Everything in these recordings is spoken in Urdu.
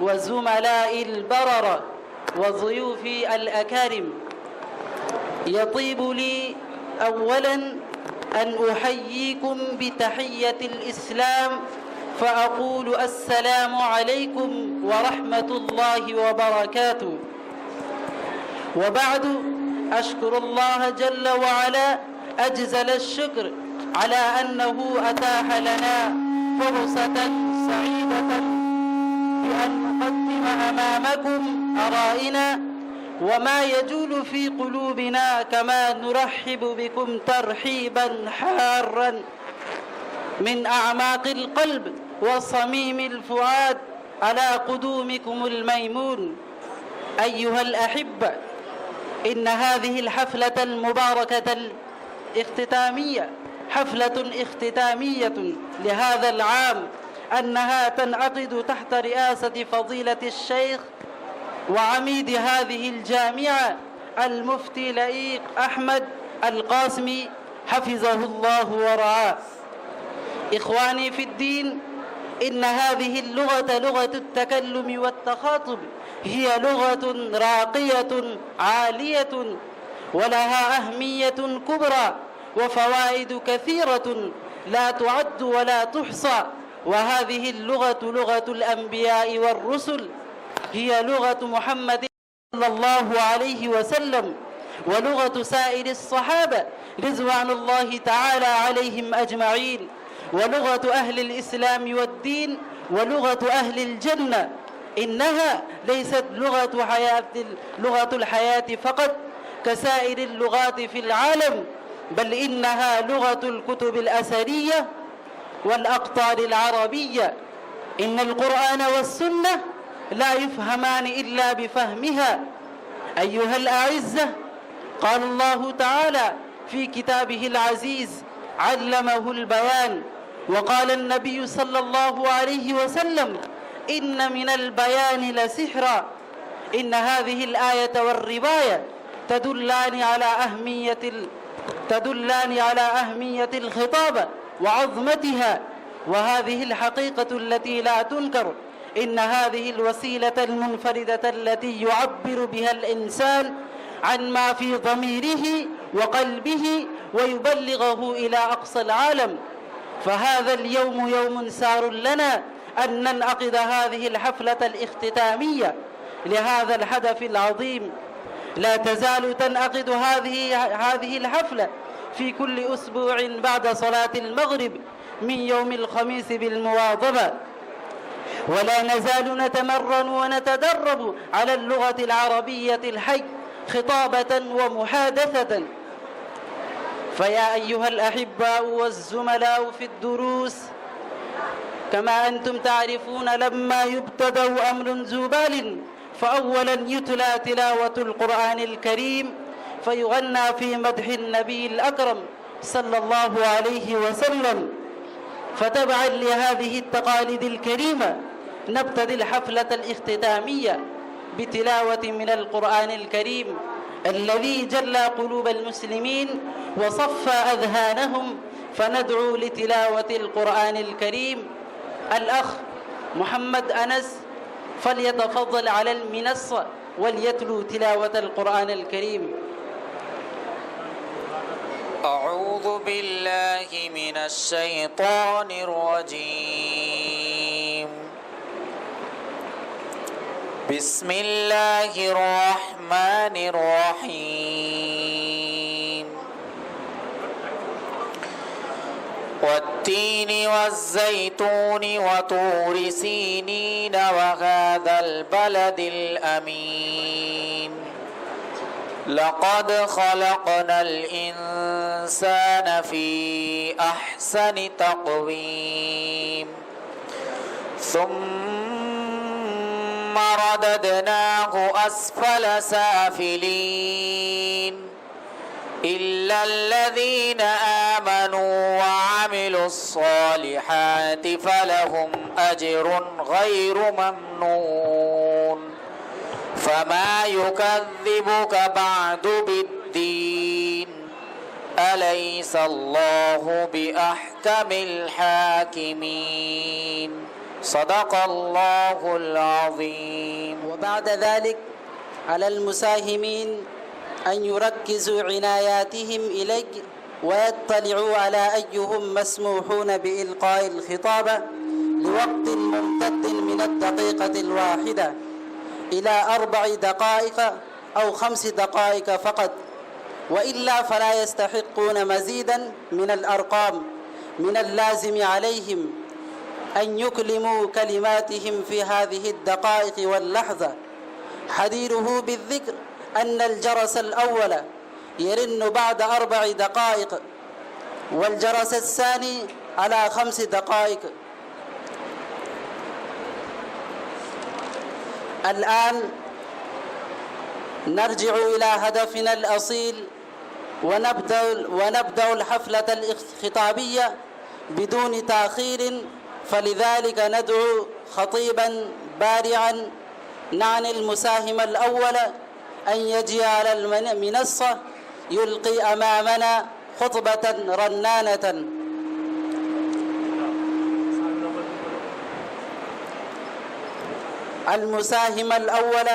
وزملاء البرر وضيوفي الأكارم، يطيب لي أولا أن أحييكم بتحية الإسلام فأقول السلام عليكم ورحمة الله وبركاته. وبعد، أشكر الله جل وعلا أجزل الشكر على أنه أتاح لنا فرصة سعيدة بأن نقدم أمامكم آرائنا وما يجول في قلوبنا، كما نرحب بكم ترحيبا حارا من أعماق القلب وصميم الفؤاد على قدومكم الميمون. أيها الأحبة، إن هذه الحفلة المباركة الاختتامية حفلة اختتامية لهذا العام، أنها تنعقد تحت رئاسة فضيلة الشيخ وعميد هذه الجامعة المفتي لئيق أحمد القاسمي حفظه الله ورعاه. إخواني في الدين، إن هذه اللغة لغة التكلم والتخاطب، هي لغة راقية عالية ولها أهمية كبرى وفوائد كثيرة لا تعد ولا تحصى. وهذه اللغة لغة الأنبياء والرسل، هي لغة محمد صلى الله عليه وسلم ولغة سائر الصحابة رضوان الله تعالى عليهم أجمعين، ولغة أهل الإسلام والدين، ولغة أهل الجنة. إنها ليست لغة الحياة فقط كسائر اللغات في العالم، بل إنها لغة الكتب الأثرية والأقطار العربية. إن القرآن والسنة لا يفهمان إلا بفهمها. أيها الأعزة، قال الله تعالى في كتابه العزيز علمه البيان، وقال النبي صلى الله عليه وسلم إن من البيان لسحرا. إن هذه الآية والرواية تدلان على أهمية الخطابة وعظمتها، وهذه الحقيقة التي لا تنكر. إن هذه الوسيلة المنفردة التي يعبر بها الإنسان عن ما في ضميره وقلبه ويبلغه إلى أقصى العالم. فهذا اليوم يوم سار لنا أن ننعقد هذه الحفلة الاختتامية لهذا الهدف العظيم. لا تزال تنعقد هذه الحفلة في كل أسبوع بعد صلاة المغرب من يوم الخميس بالمواظبة، ولا نزال نتمرن ونتدرب على اللغة العربية الحي خطابة ومحادثة. فيا أيها الأحباء والزملاء في الدروس، كما أنتم تعرفون لما يبتدأ أمر ذو بال فأولا يتلى تلاوة القرآن الكريم فيغنى في مدح النبي الأكرم صلى الله عليه وسلم. فتبعا لهذه التقاليد الكريمة نبتدي الحفلة الاختتامية بتلاوة من القرآن الكريم الذي جلى قلوب المسلمين وصفى أذهانهم، فندعو لتلاوة القرآن الكريم الأخ محمد أنس فليتفضل على المنصة وليتلو تلاوة القرآن الكريم. أعوذ بالله من الشيطان الرجيم. بسم الله الرحمن الرحيم. والتين والزيتون وطور سينين وهذا البلد الأمين. لقد خلقنا الإنسان في أحسن تقويم ثم رددناه أسفل سافلين إلا الذين آمنوا وعملوا الصالحات فلهم أجر غير ممنون. فما يكذبك بعد بالدين أليس الله بأحكم الحاكمين. صدق الله العظيم. وبعد ذلك على المساهمين أن يركزوا عناياتهم إليك ويطلعوا على أيهم مسموحون بإلقاء الخطابة لوقت ممتد من الدقيقة الواحدة إلى 4 دقائق أو 5 دقائق فقط، وإلا فلا يستحقون مزيدا من الأرقام. من اللازم عليهم أن يكلموا كلماتهم في هذه الدقائق واللحظة. حديره بالذكر أن الجرس الأول يرن بعد 4 دقائق والجرس الثاني على 5 دقائق. الآن نرجع إلى هدفنا الأصيل ونبدأ الحفلة الخطابية بدون تأخير، فلذلك ندعو خطيبا بارعا نعني المساهم الأول أن يجي على المنصة يلقي أمامنا خطبة رنانة. المساهم الأول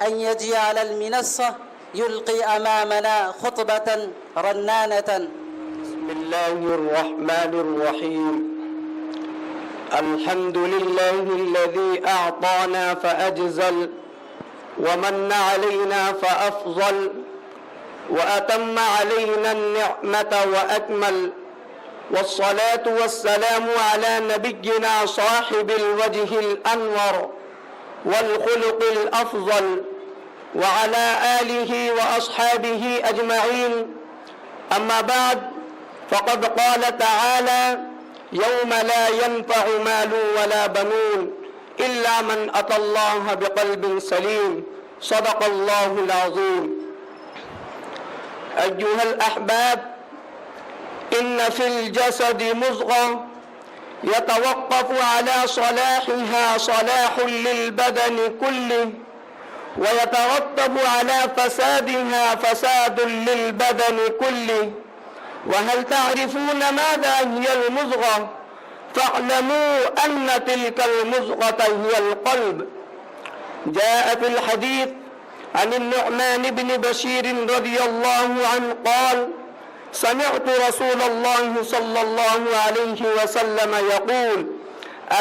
أن يجي على المنصة يلقي أمامنا خطبة رنانة. بسم الله الرحمن الرحيم. الحمد لله الذي أعطانا فأجزل ومن علينا فأفضل وأتم علينا النعمة وأكمل، والصلاة والسلام على نبينا صاحب الوجه الأنور والخلق الأفضل وعلى آله وأصحابه أجمعين. أما بعد، فقد قال تعالى: يوم لا ينفع مال ولا بنون إلا من أتى الله بقلب سليم. صدق الله العظيم. أيها الأحباب، إن في الجسد مضغة يتوقف على صلاحها صلاح للبدن كله، ويترتب على فسادها فساد للبدن كله. وهل تعرفون ماذا هي المضغة؟ فاعلموا أن تلك المضغة هي القلب. جاء في الحديث عن النعمان بن بشير رضي الله عنه قال: سمعت رسول الله صلى الله عليه وسلم يقول: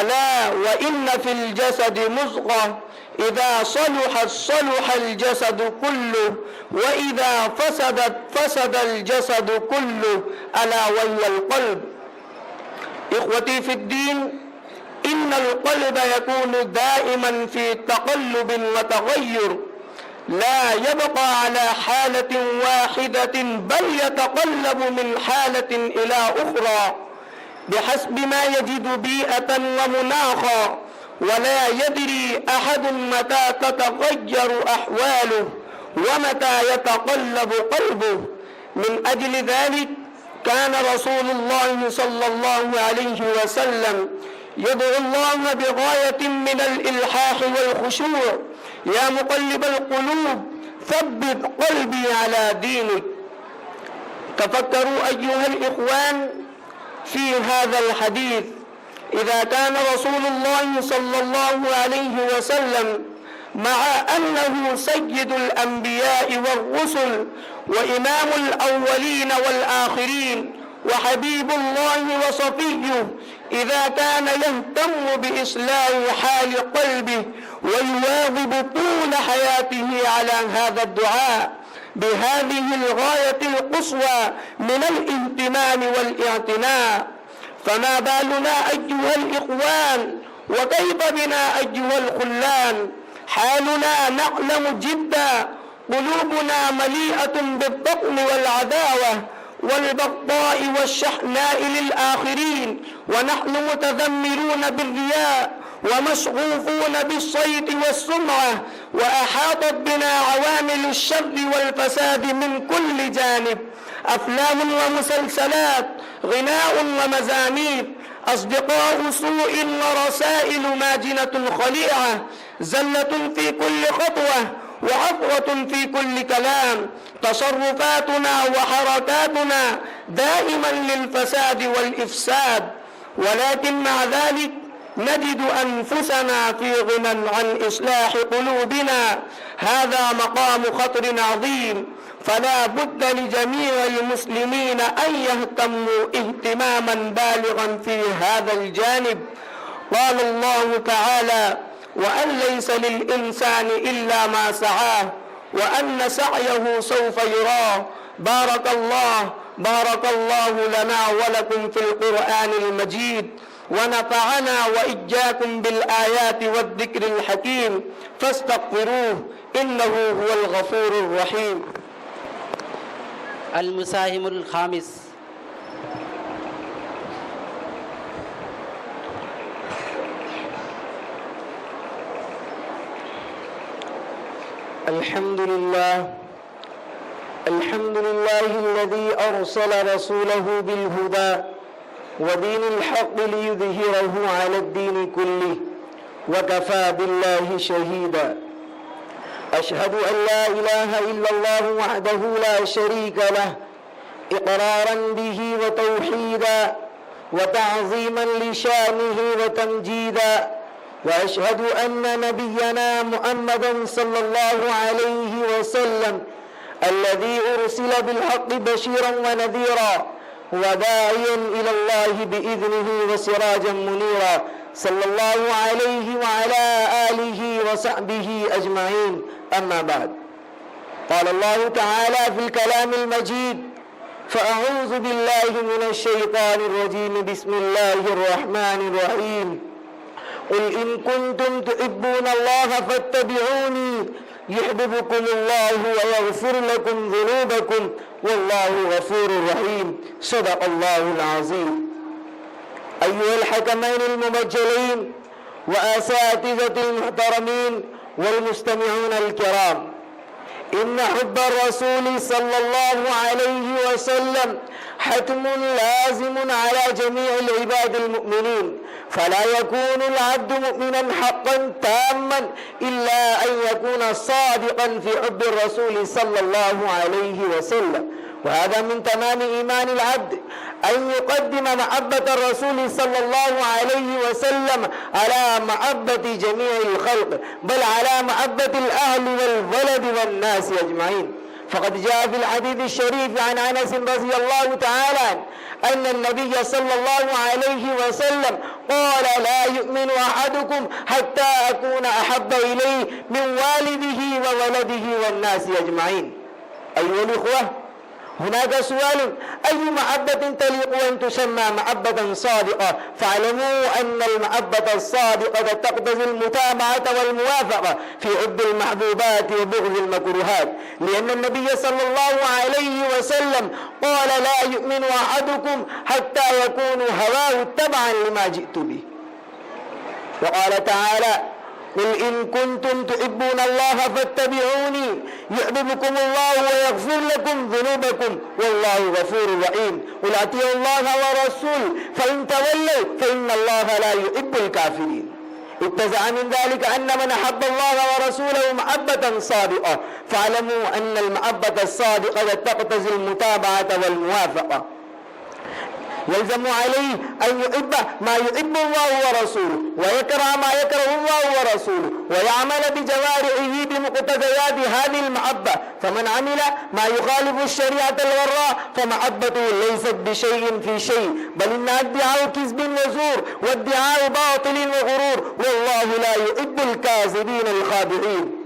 ألا وإن في الجسد مضغة إذا صلحت صلح الجسد كله وإذا فسدت فسد الجسد كله ألا وهي القلب. إخوتي في الدين، إن القلب يكون دائما في تقلب وتغير، لا يبقى على حالة واحدة بل يتقلب من حالة إلى أخرى بحسب ما يجد بيئة ومناخا، ولا يدري أحد متى تتغير أحواله ومتى يتقلب قلبه. من أجل ذلك كان رسول الله صلى الله عليه وسلم يدعو الله بغاية من الإلحاح والخشوع: يا مقلب القلوب ثبت قلبي على دينك. تفكروا أيها الإخوان في هذا الحديث. إذا كان رسول الله صلى الله عليه وسلم مع أنه سيد الأنبياء والرسل وإمام الأولين والآخرين وحبيب الله وصفيه، إذا كان يهتم بإصلاح حال قلبه ويواظب طول حياته على هذا الدعاء بهذه الغاية القصوى من الاهتمام والاعتناء، فما بالنا أيها الإخوان وكيف بنا أيها الخلان؟ حالنا نعلم جدا، قلوبنا مليئة بالضغن والعداوة والبغضاء والشحناء للآخرين، ونحن متذمرون بالرياء ومشغوفون بالصيت والسمعة، وأحاطت بنا عوامل الشر والفساد من كل جانب: أفلام ومسلسلات، غناء ومزامير، أصدقاء سوء ورسائل ماجنة خليعة، زلة في كل خطوة وعفوة في كل كلام. تصرفاتنا وحركاتنا دائما للفساد والإفساد، ولكن مع ذلك نجد أنفسنا في غنى عن إصلاح قلوبنا. هذا مقام خطر عظيم، فلا بد لجميع المسلمين أن يهتموا اهتماما بالغا في هذا الجانب. قال الله تعالى: وأن ليس للإنسان إلا ما سعاه وأن سعيه سوف يراه. بارك الله لنا ولكم في القرآن المجيد، ونفعنا وإياكم بالآيات والذكر الحكيم، فاستغفروه إنه هو الغفور الرحيم. المساهم الخامس: الحمد لله الذي أرسل رسوله بالهدى ودين الحق ليظهره على الدين كله، وكفى بالله شهيدا. أشهد أن لا إله إلا الله وحده لا شريك له، إقرارا به وتوحيدا وتعظيما لشانه وتمجيدا. وأشهد أن نبينا محمدا صلى الله عليه وسلم الذي أرسل بالحق بشيرا ونذيرا وداعيا إلى الله بإذنه وسراجا منيرا، صلى الله عليه وعلى آله وصحبه أجمعين. أما بعد، قال الله تعالى في الكلام المجيد: فأعوذ بالله من الشيطان الرجيم، بسم الله الرحمن الرحيم. قل إن كنتم تحبون الله فاتبعوني يحببكم الله ويغفر لكم ذنوبكم والله غفور رحيم. صدق الله العظيم. أيها الحكمين المبجلين وأساتذة المحترمين والمستمعون الكرام، إن حب الرسول صلى الله عليه وسلم حتم لازم على جميع العباد المؤمنين، فلا يكون العبد مؤمنا حقا تاما إلا أن يكون صادقا في حب الرسول صلى الله عليه وسلم. وهذا من تمام إيمان العبد أن يقدم محبة الرسول صلى الله عليه وسلم على محبة جميع الخلق، بل على محبة الأهل والولد والناس أجمعين. فقد جاء في الحديث الشريف عن أنس رضي الله تعالى عنه أن النبي صلى الله عليه وسلم قال لا يؤمن أحدكم حتى أكون أحب إليه من والده وولده والناس أجمعين. أيها الإخوة، هناك سؤال: أي محبة تليق أن تسمى محبة صادقة؟ فاعلموا أن المحبة الصادقة تقتضي المتابعة والموافقة في حب المحبوبات وبغض المكروهات، لأن النبي صلى الله عليه وسلم قال لا يؤمن أحدكم حتى يكون هواه تبعا لما جئت به. وقال تعالى: قل إن كنتم تحبون الله فاتبعوني يحببكم الله ويغفر لكم ذنوبكم والله غفور رحيم. قل أطيعوا الله ورسوله فإن تولوا فإن الله لا يحب الكافرين. اتزع من ذلك أن من أحب الله ورسوله محبة صادقة، فاعلموا أن المحبة الصادقة تقتضي المتابعة والموافقة. يلزم عليه أن يحب ما يحب الله ورسوله ويكره ما يكره الله ورسوله ويعمل بجوارحه بمقتضيات هذه المحبة. فمن عمل ما يخالف الشريعة الغراء فمحبته ليست بشيء في شيء، بل إنها ادعاء كذب وزور وادعاء باطل وغرور، والله لا يحب الكاذبين الخادعين.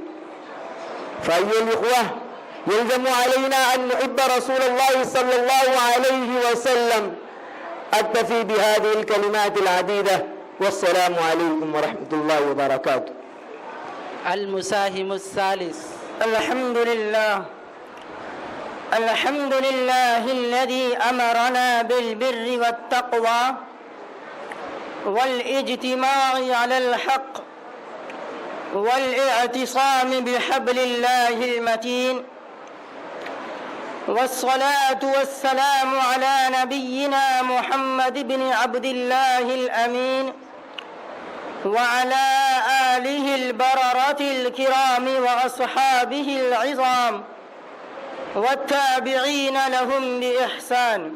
فأيها الإخوة، يلزم علينا أن نحب رسول الله صلى الله عليه وسلم. أكتفي بهذه الكلمات العديدة، والسلام عليكم ورحمة الله وبركاته. المساهم الثالث. الحمد لله الذي أمرنا بالبر والتقوى والاجتماع على الحق والاعتصام بحبل الله المتين، والصلاة والسلام على نبينا محمد بن عبد الله الأمين وعلى آله البررة الكرام وأصحابه العظام والتابعين لهم بإحسان.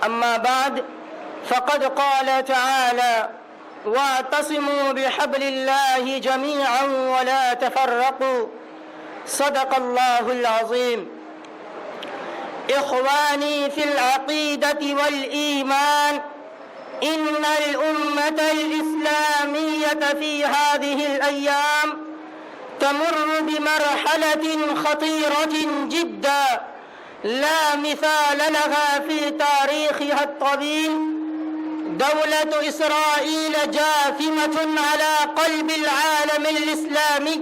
أما بعد، فقد قال تعالى: واعتصموا بحبل الله جميعا ولا تفرقوا. صدق الله العظيم. إخواني في العقيدة والإيمان، إن الأمة الإسلامية في هذه الأيام تمر بمرحلة خطيرة جدا لا مثال لها في تاريخها الطويل. دولة إسرائيل جاثمة على قلب العالم الإسلامي،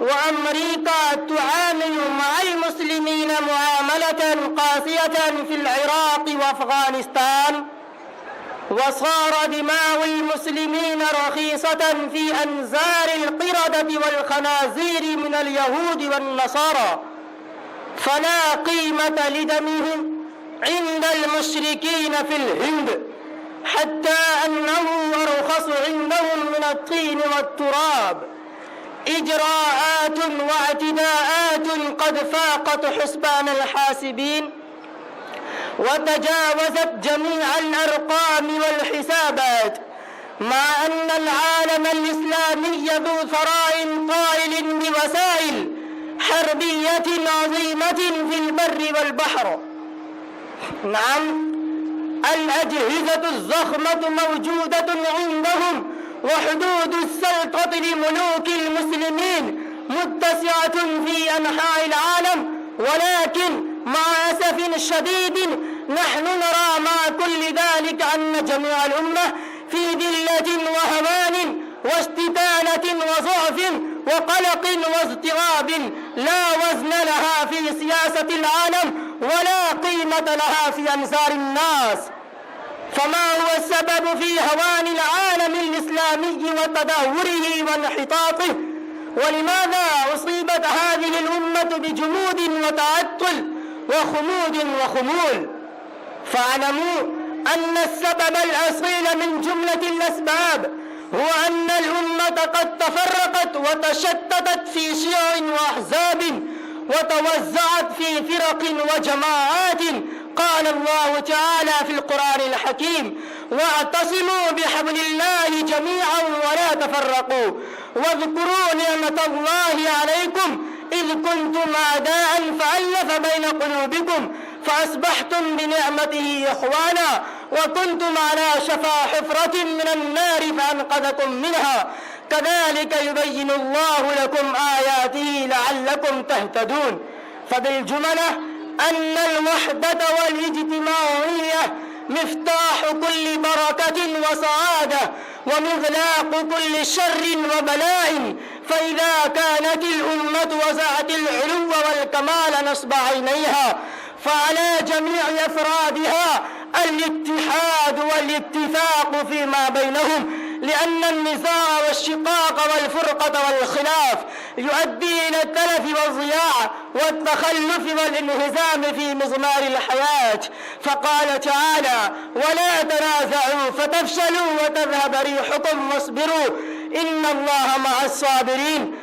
وأمريكا تعامل مع المسلمين معاملة قاسية في العراق وأفغانستان، وصار دماء المسلمين رخيصة في أنزار القردة والخنازير من اليهود والنصارى، فلا قيمة لدمهم عند المشركين في الهند، حتى أنه أرخص عندهم من الطين والتراب. إجراءات واعتداءات قد فاقت حسبان الحاسبين وتجاوزت جميع الأرقام والحسابات، مع أن العالم الإسلامي ذو ثراء طائل بوسائل حربية عظيمة في البر والبحر. نعم، الأجهزة الضخمة موجودة عندهم، وحدود السلطة لملوك المسلمين متسعة في أنحاء العالم، ولكن مع أسف شديد نحن نرى مع كل ذلك أن جميع الأمة في ذلة وهوان واستكانة وضعف وقلق واضطراب لا وزن لها في سياسة العالم ولا قيمة لها في أنظار الناس. فما هو السبب في هوان العالم الإسلامي وتدهوره وانحطاطه؟ ولماذا أصيبت هذه الأمة بجمود وتعطل وخمود وخمول؟ فاعلموا أن السبب الأصيل من جملة الأسباب هو أن الأمة قد تفرقت وتشتتت في شيع وأحزاب وتوزعت في فرق وجماعات. قال الله تعالى في القرآن الحكيم: واعتصموا بحبل الله جميعا ولا تفرقوا واذكروا نعمة الله عليكم إذ كنتم أعداء فألف بين قلوبكم فأصبحتم بنعمته إخوانا وكنتم على شفا حفرة من النار فأنقذكم منها كذلك يبين الله لكم آياته لعلكم تهتدون. فبالجملة أن الوحدة والاجتماعية مفتاح كل بركة وسعادة ومغلاق كل شر وبلاء، فإذا كانت الأمة وسعت العلو والكمال نصب عينيها فعلى جميع أفرادها الاتحاد والاتفاق فيما بينهم، لأن النزاع والشقاق والفرقة والخلاف يؤدي إلى التلف والضياع والتخلف والانهزام في مضمار الحياة. فقال تعالى: ولا تنازعوا فتفشلوا وتذهب ريحكم واصبروا إن الله مع الصابرين.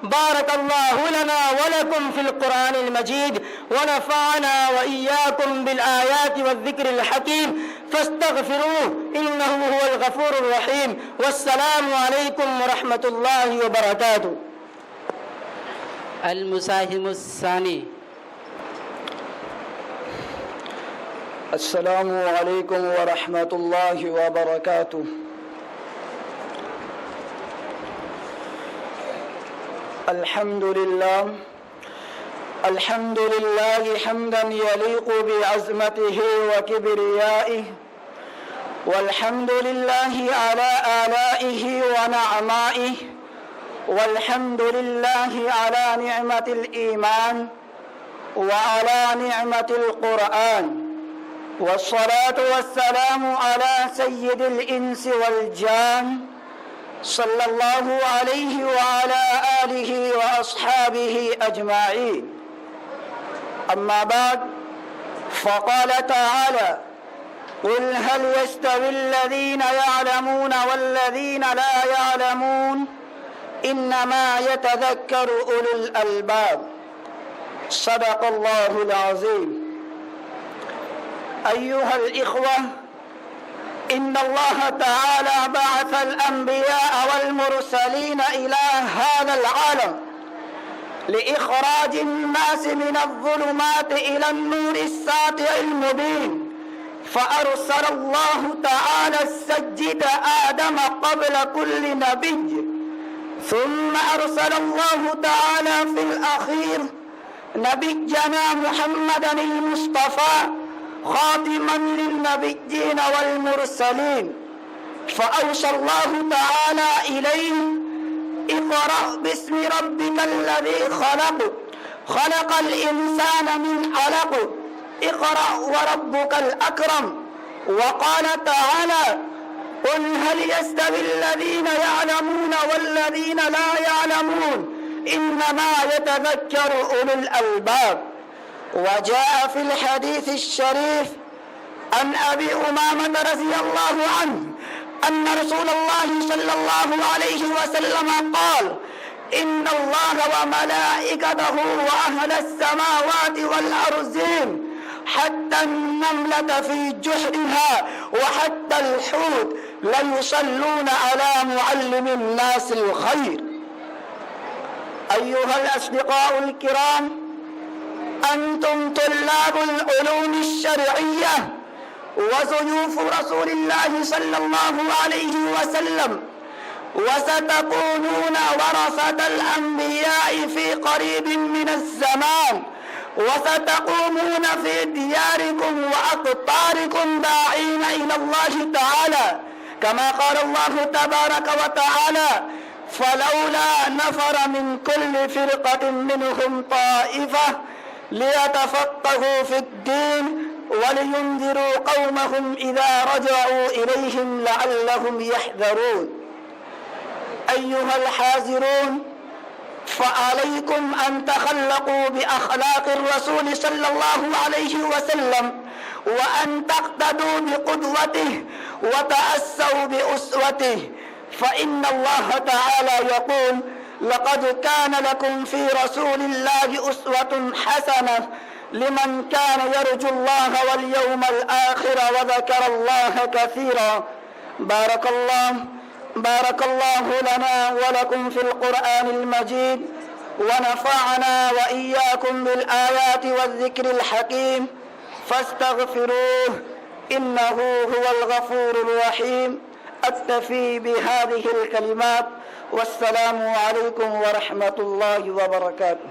بارك الله لنا ولكم في القرآن المجيد، ونفعنا وإياكم بالآيات والذكر الحكيم، فاستغفروه إنه هو الغفور الرحيم. والسلام عليكم ورحمة الله وبركاته. المساهم الثاني. السلام عليكم ورحمة الله وبركاته. الحمد لله حمدا يليق بعظمته وكبريائه، والحمد لله على آلائه ونعمائه، والحمد لله على نعمة الإيمان وعلى نعمة القرآن، والصلاة والسلام على سيد الإنس والجان صلى الله عليه وعلى آله وأصحابه أجمعين. أما بعد، فقال تعالى: قل هل يستوي الذين يعلمون والذين لا يعلمون إنما يتذكر أولو الألباب. صدق الله العظيم. أيها الإخوة، إن الله تعالى بعث الأنبياء والمرسلين إلى هذا العالم لإخراج الناس من الظلمات إلى النور الساطع المبين، فأرسل الله تعالى السيد آدم قبل كل نبي، ثم أرسل الله تعالى في الأخير نبينا محمدا المصطفى خاتما للنبيين والمرسلين، فأوصى الله تعالى إليه: اقرأ باسم ربك الذي خلق الإنسان من علق، اقرأ وربك الأكرم. وقال تعالى: قل هل يستوي الذين يعلمون والذين لا يعلمون إنما يتذكر أولو الألباب. وجاء في الحديث الشريف عن أبي أمامة رضي الله عنه أن رسول الله صلى الله عليه وسلم قال: إن الله وملائكته وأهل السماوات والأرضين حتى النملة في جحرها وحتى الحوت ليصلون على معلم الناس الخير. أيها الأصدقاء الكرام، أنتم طلاب العلوم الشرعية وضيوف رسول الله صلى الله عليه وسلم، وستكونون ورثة الأنبياء في قريب من الزمان، وستقومون في دياركم وأقطاركم داعين إلى الله تعالى، كما قال الله تبارك وتعالى: فلولا نفر من كل فرقة منهم طائفة ليتفقهوا في الدين ولينذروا قومهم إذا رجعوا إليهم لعلهم يحذرون. أيها الحاذرون، فعليكم أن تخلقوا بأخلاق الرسول صلى الله عليه وسلم، وأن تقتدوا بقدوته وتأسوا بأسوته، فإن الله تعالى يقول: لقد كان لكم في رسول الله أسوة حسنة لمن كان يرجو الله واليوم الآخر وذكر الله كثيرا. بارك الله لنا ولكم في القرآن المجيد، ونفعنا وإياكم بالآيات والذكر الحكيم، فاستغفروه إنه هو الغفور الرحيم. أكتفي بهذه الكلمات، والسلام عليكم ورحمة الله وبركاته.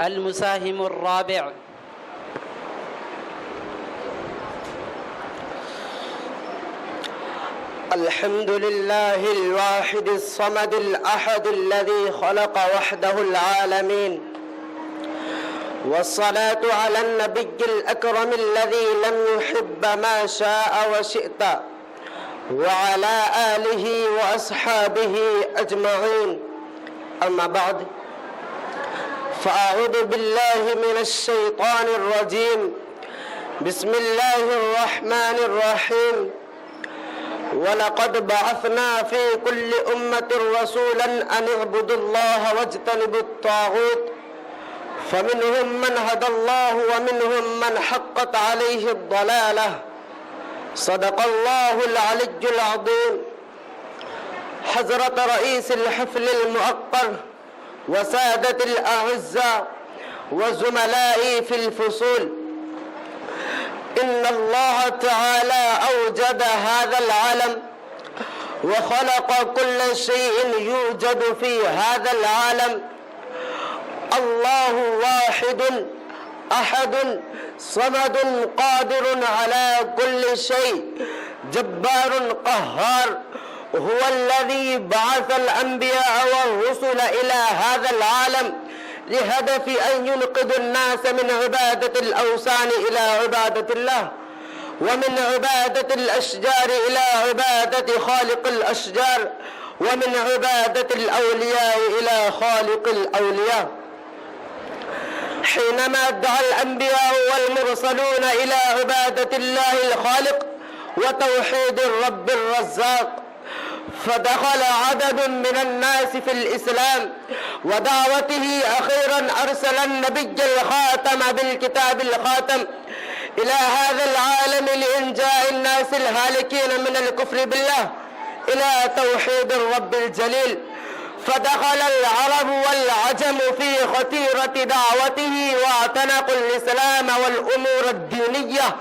المساهم الرابع. الحمد لله الواحد الصمد الأحد الذي خلق وحده العالمين، والصلاة على النبي الأكرم الذي لم يحب ما شاء وشئت، وعلى آله وأصحابه أجمعين. أما بعد، فأعوذ بالله من الشيطان الرجيم. بسم الله الرحمن الرحيم. ولقد بعثنا في كل أمة رسولا أن اعبدوا الله واجتنبوا الطاغوت، فمنهم من هدى الله ومنهم من حقت عليه الضلالة. صدق الله العلي العظيم. حضرة رئيس الحفل المؤقر وسادة الأعزاء وزملائي في الفصول، إن الله تعالى أوجد هذا العالم وخلق كل شيء يوجد في هذا العالم. الله واحد أحد صمد قادر على كل شيء جبار قهار، هو الذي بعث الأنبياء والرسل إلى هذا العالم لهدف أن ينقذ الناس من عبادة الأوثان إلى عبادة الله، ومن عبادة الأشجار إلى عبادة خالق الأشجار، ومن عبادة الأولياء إلى خالق الأولياء. حينما دعا الأنبياء والمرسلون إلى عبادة الله الخالق وتوحيد الرب الرزاق، فدخل عدد من الناس في الإسلام ودعوته. أخيرا أرسل النبي الخاتم بالكتاب الخاتم إلى هذا العالم لإنجاء الناس الهالكين من الكفر بالله إلى توحيد الرب الجليل. فدخل العرب والعجم في خطيرة دعوته واعتنقوا الإسلام والأمور الدينية.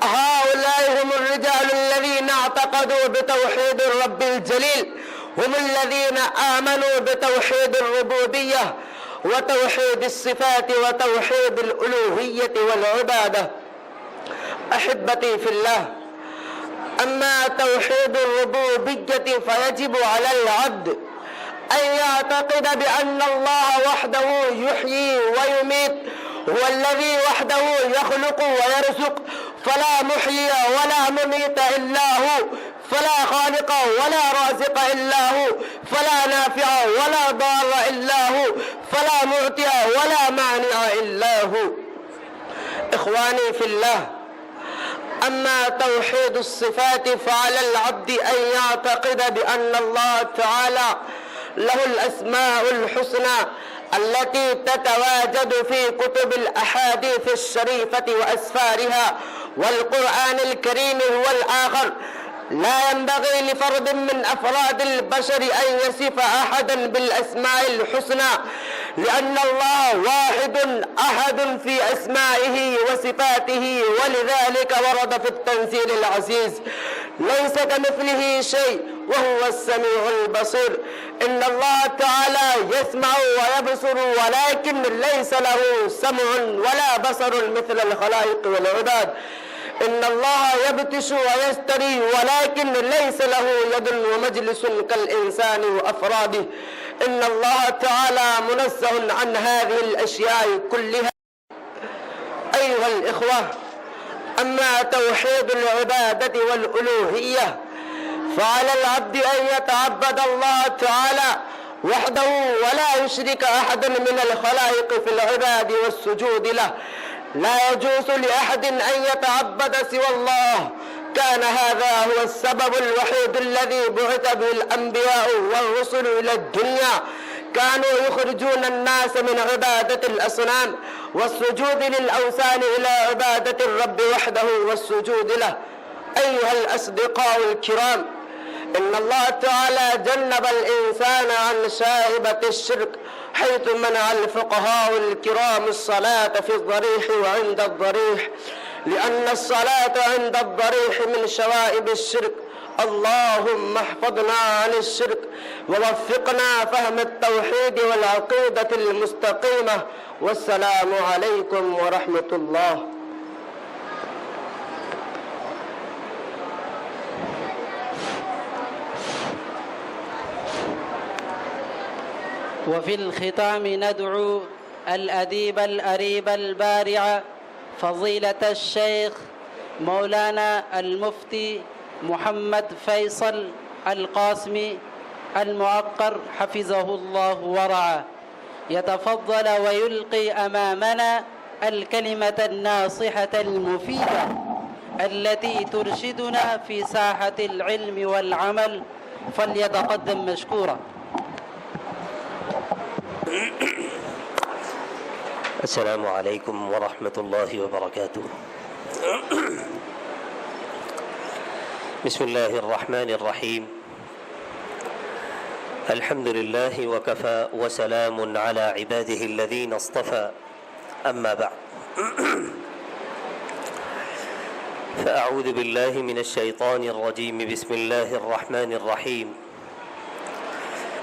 هؤلاء هم الرجال الذين اعتقدوا بتوحيد الرب الجليل، هم الذين آمنوا بتوحيد الربوبية وتوحيد الصفات وتوحيد الألوهية والعبادة. أحبتي في الله، أما توحيد الربوبية فيجب على العبد أن يعتقد بأن الله وحده يحيي ويميت، هو الذي وحده يخلق ويرزق، فلا محيي ولا مميت إلا هو، فلا خالق ولا رازق إلا هو، فلا نافع ولا ضار إلا هو، فلا معطي ولا مانع إلا هو. إخواني في الله، أما توحيد الصفات فعلى العبد أن يعتقد بأن الله تعالى له الأسماء الحسنى التي تتواجد في كتب الأحاديث الشريفة وأسفارها، والقرآن الكريم هو الآخر. لا ينبغي لفرد من أفراد البشر أن يصف أحدا بالأسماء الحسنى، لأن الله واحد أحد في أسمائه وصفاته، ولذلك ورد في التنزيل العزيز: ليس كمثله شيء وهو السميع البصير. إن الله تعالى يسمع ويبصر، ولكن ليس له سمع ولا بصر مثل الخلائق والعباد. إن الله يبطش ويستري، ولكن ليس له يد ومجلس كالإنسان وأفراده. إن الله تعالى منزه عن هذه الأشياء كلها. أيها الإخوة، أما توحيد العبادة والألوهية فعلى العبد أن يتعبد الله تعالى وحده ولا يشرك أحدا من الخلائق في العباد والسجود له. لا يجوز لأحد أن يتعبد سوى الله. كان هذا هو السبب الوحيد الذي بعث به الأنبياء والرسل إلى الدنيا. كانوا يخرجون الناس من عبادة الأصنام والسجود للأوثان إلى عبادة الرب وحده والسجود له. أيها الأصدقاء الكرام، إن الله تعالى جنب الإنسان عن شائبة الشرك حيث منع الفقهاء الكرام الصلاة في الضريح وعند الضريح، لأن الصلاة عند الضريح من شوائب الشرك. اللهم احفظنا عن الشرك ووفقنا فهم التوحيد والعقيدة المستقيمة. والسلام عليكم ورحمة الله. وفي الختام ندعو الأديب الأريب البارع فضيلة الشيخ مولانا المفتي محمد فيصل القاسمي المعقر حفظه الله ورعاه، يتفضل ويلقي أمامنا الكلمة الناصحة المفيدة التي ترشدنا في ساحة العلم والعمل، فليتقدم مشكورا. السلام عليكم ورحمة الله وبركاته. بسم الله الرحمن الرحيم. الحمد لله وكفى وسلام على عباده الذين اصطفى، أما بعد، فأعوذ بالله من الشيطان الرجيم. بسم الله الرحمن الرحيم.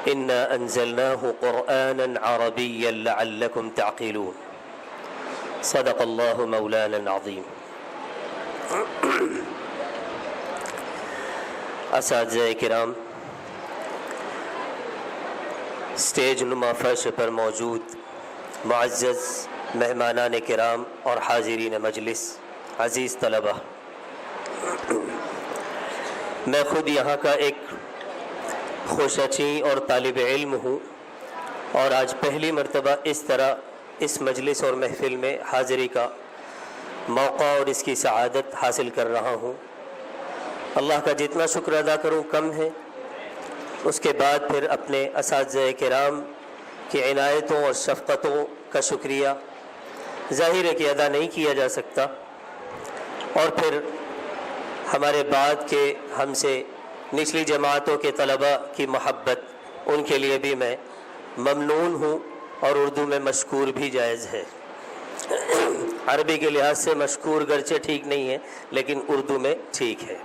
إنا أنزلناه قرآنا عربيا لعلكم تعقلون. صدق الله مولانا العظیم. اساتذہ کرام، اسٹیج نما فرش پر موجود معزز مہمانان کرام اور حاضرین مجلس، عزیز طلبہ، میں خود یہاں کا ایک خوشچی اور طالب علم ہوں، اور آج پہلی مرتبہ اس طرح اس مجلس اور محفل میں حاضری کا موقع اور اس کی سعادت حاصل کر رہا ہوں۔ اللہ کا جتنا شکر ادا کروں کم ہے۔ اس کے بعد پھر اپنے اساتذہ کرام کی عنایتوں اور شفقتوں کا شکریہ ظاہر ہے کہ ادا نہیں کیا جا سکتا، اور پھر ہمارے بعد کے ہم سے نچلی جماعتوں کے طلباء کی محبت، ان کے لیے بھی میں ممنون ہوں، اور اردو میں مشکور بھی جائز ہے۔ عربی کے لحاظ سے مشکور گرچہ ٹھیک نہیں ہے، لیکن اردو میں ٹھیک ہے۔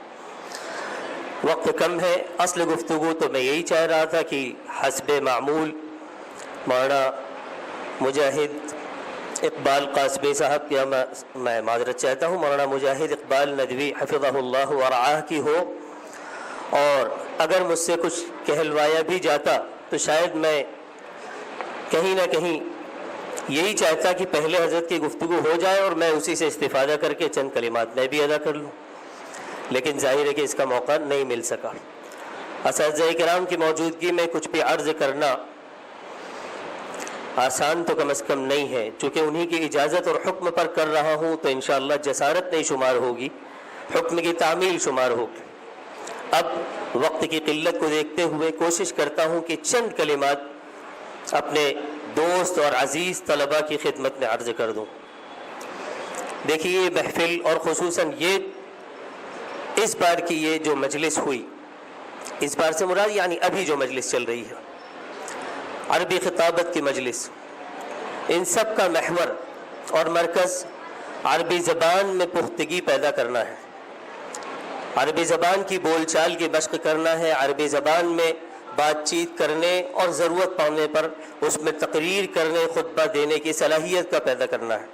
وقت کم ہے، اصل گفتگو تو میں یہی چاہ رہا تھا کہ حسب معمول مولانا مجاہد اقبال قاسمی صاحب کی میں معذرت چاہتا ہوں، مولانا مجاہد اقبال ندوی حفظہ اللہ ورعاہ کی ہو، اور اگر مجھ سے کچھ کہلوایا بھی جاتا تو شاید میں کہیں نہ کہیں یہی چاہتا کہ پہلے حضرت کی گفتگو ہو جائے اور میں اسی سے استفادہ کر کے چند کلمات میں بھی ادا کر لوں، لیکن ظاہر ہے کہ اس کا موقع نہیں مل سکا۔ اساتذہ کرام کی موجودگی میں کچھ بھی عرض کرنا آسان تو کم از کم نہیں ہے، چونکہ انہی کی اجازت اور حکم پر کر رہا ہوں تو انشاءاللہ جسارت نہیں شمار ہوگی، حکم کی تعمیل شمار ہوگی۔ اب وقت کی قلت کو دیکھتے ہوئے کوشش کرتا ہوں کہ چند کلمات اپنے دوست اور عزیز طلباء کی خدمت میں عرض کر دوں۔ دیکھیے، یہ محفل اور خصوصاً یہ اس بار کی یہ جو مجلس ہوئی، اس بار سے مراد یعنی ابھی جو مجلس چل رہی ہے، عربی خطابت کی مجلس، ان سب کا محور اور مرکز عربی زبان میں پختگی پیدا کرنا ہے، عربی زبان کی بول چال کی مشق کرنا ہے، عربی زبان میں بات چیت کرنے اور ضرورت پڑنے پر اس میں تقریر کرنے، خطبہ دینے کی صلاحیت کا پیدا کرنا ہے۔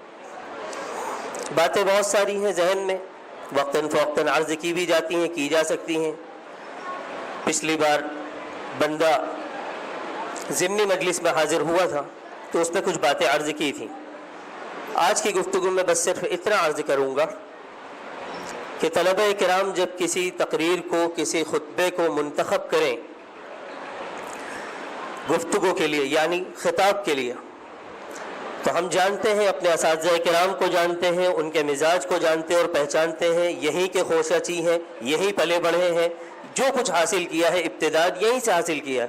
باتیں بہت ساری ہیں ذہن میں، وقتاً فوقتاً عرض کی بھی جاتی ہیں، کی جا سکتی ہیں۔ پچھلی بار بندہ ضمنی مجلس میں حاضر ہوا تھا تو اس میں کچھ باتیں عرض کی تھیں۔ آج کی گفتگو میں بس صرف اتنا عرض کروں گا کہ طلبہ کرام جب کسی تقریر کو، کسی خطبے کو منتخب کریں گفتگو کے لیے یعنی خطاب کے لیے، تو ہم جانتے ہیں، اپنے اساتذہ کرام کو جانتے ہیں، ان کے مزاج کو جانتے اور پہچانتے ہیں، یہیں کے خوشچی ہیں، یہیں پلے بڑھے ہیں، جو کچھ حاصل کیا ہے ابتداء یہیں سے حاصل کیا ہے۔